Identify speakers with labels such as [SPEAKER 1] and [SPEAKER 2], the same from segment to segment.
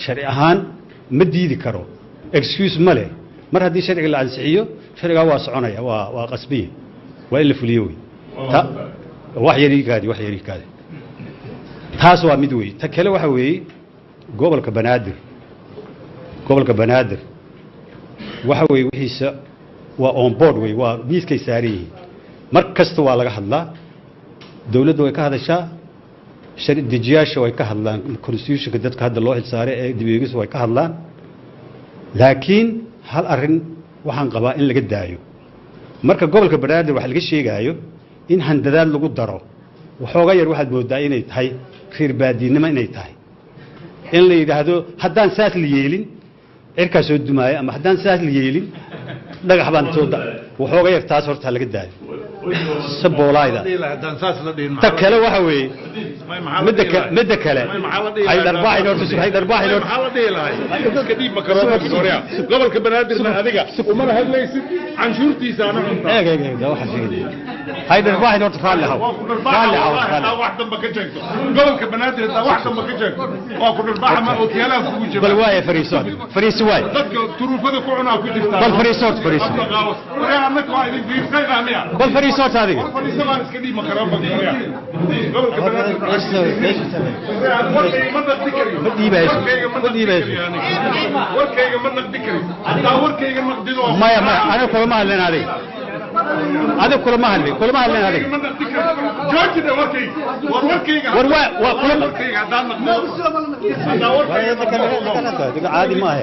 [SPEAKER 1] sharci ahaan ma diidi karo excuse ma leh mar haddii sharciga la ansixiyo sharciga waa soconaya waa qasbiye waa in la fuliyo wey wax yariikaadi taas waa mid wey ta kale waxa weeye gobolka banaadir waxa weeye wixiisa waa on board wey waa miiskay saaran yihiin mar kasta waa laga hadlaa dawladda way ka hadashaa sharci dejiyaasha way ka hadlaan constitutionka dadka hadda loo xilsaaray ee dibeegis way ka hadlaan laakiin hal arrin waxaan qabaa in laga daayo marka gobolka banaadir waxa laga sheegaayo in handadaad lagu daro waxooga yar waxaad moodaa inay tahay reer baadiinimo inay tahay in la yidhaahdo haddaan saas la yeelin cirkaa soo dumaaya ama haddaan saas la yeelin dhagax baan soo waxooga yar taas horta laga daayo saboolaayda ta kale waxa weeye midda kale hay darbaaxin
[SPEAKER 2] maxaa la dhihi lahay iska dhiib makaroonka Soomaaliya gobolka banaadir ma adiga uma la hadlaysid canshuurtiisa ana
[SPEAKER 1] hay darbaaxin horta raalli haw
[SPEAKER 2] wax damba ka jeegto gobolka banaadir wax damba ka jeegto waa ku darbaaxa ma oo kiyala kugu jiro
[SPEAKER 1] bal waaya fariiso waay
[SPEAKER 2] dadka turuufada ku cunaa ku jirta
[SPEAKER 1] bal fariiso
[SPEAKER 2] waraa anaka waa idin fiirsay aamiya
[SPEAKER 1] bal fariiso adiga
[SPEAKER 2] fariiso baan iska dhiib makaroonka Soomaaliya gobolka banaadir warkayga ma naqdi karin hadaa warkayga naqdido
[SPEAKER 1] maya ana kulama hadleen adiga kulama hadleen adiga
[SPEAKER 2] joojida warkayga
[SPEAKER 1] waa kulama
[SPEAKER 2] warkayga hadaa naqdido hadaa warkayga
[SPEAKER 1] caadi ma aha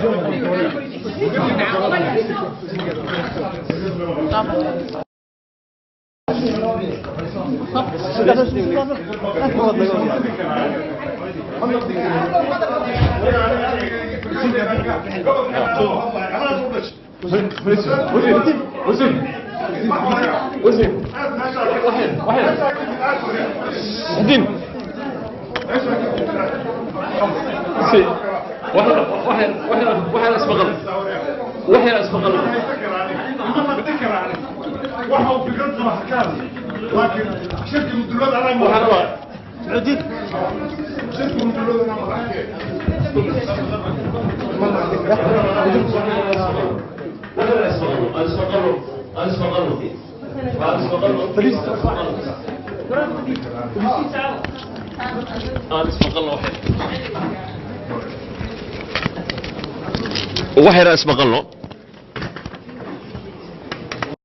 [SPEAKER 2] waxaa fikradda maxkaam laakiin shirka mudulada ana muxaraba عديد شركة مدلولة أنا مراكب
[SPEAKER 3] waxay raas maqalno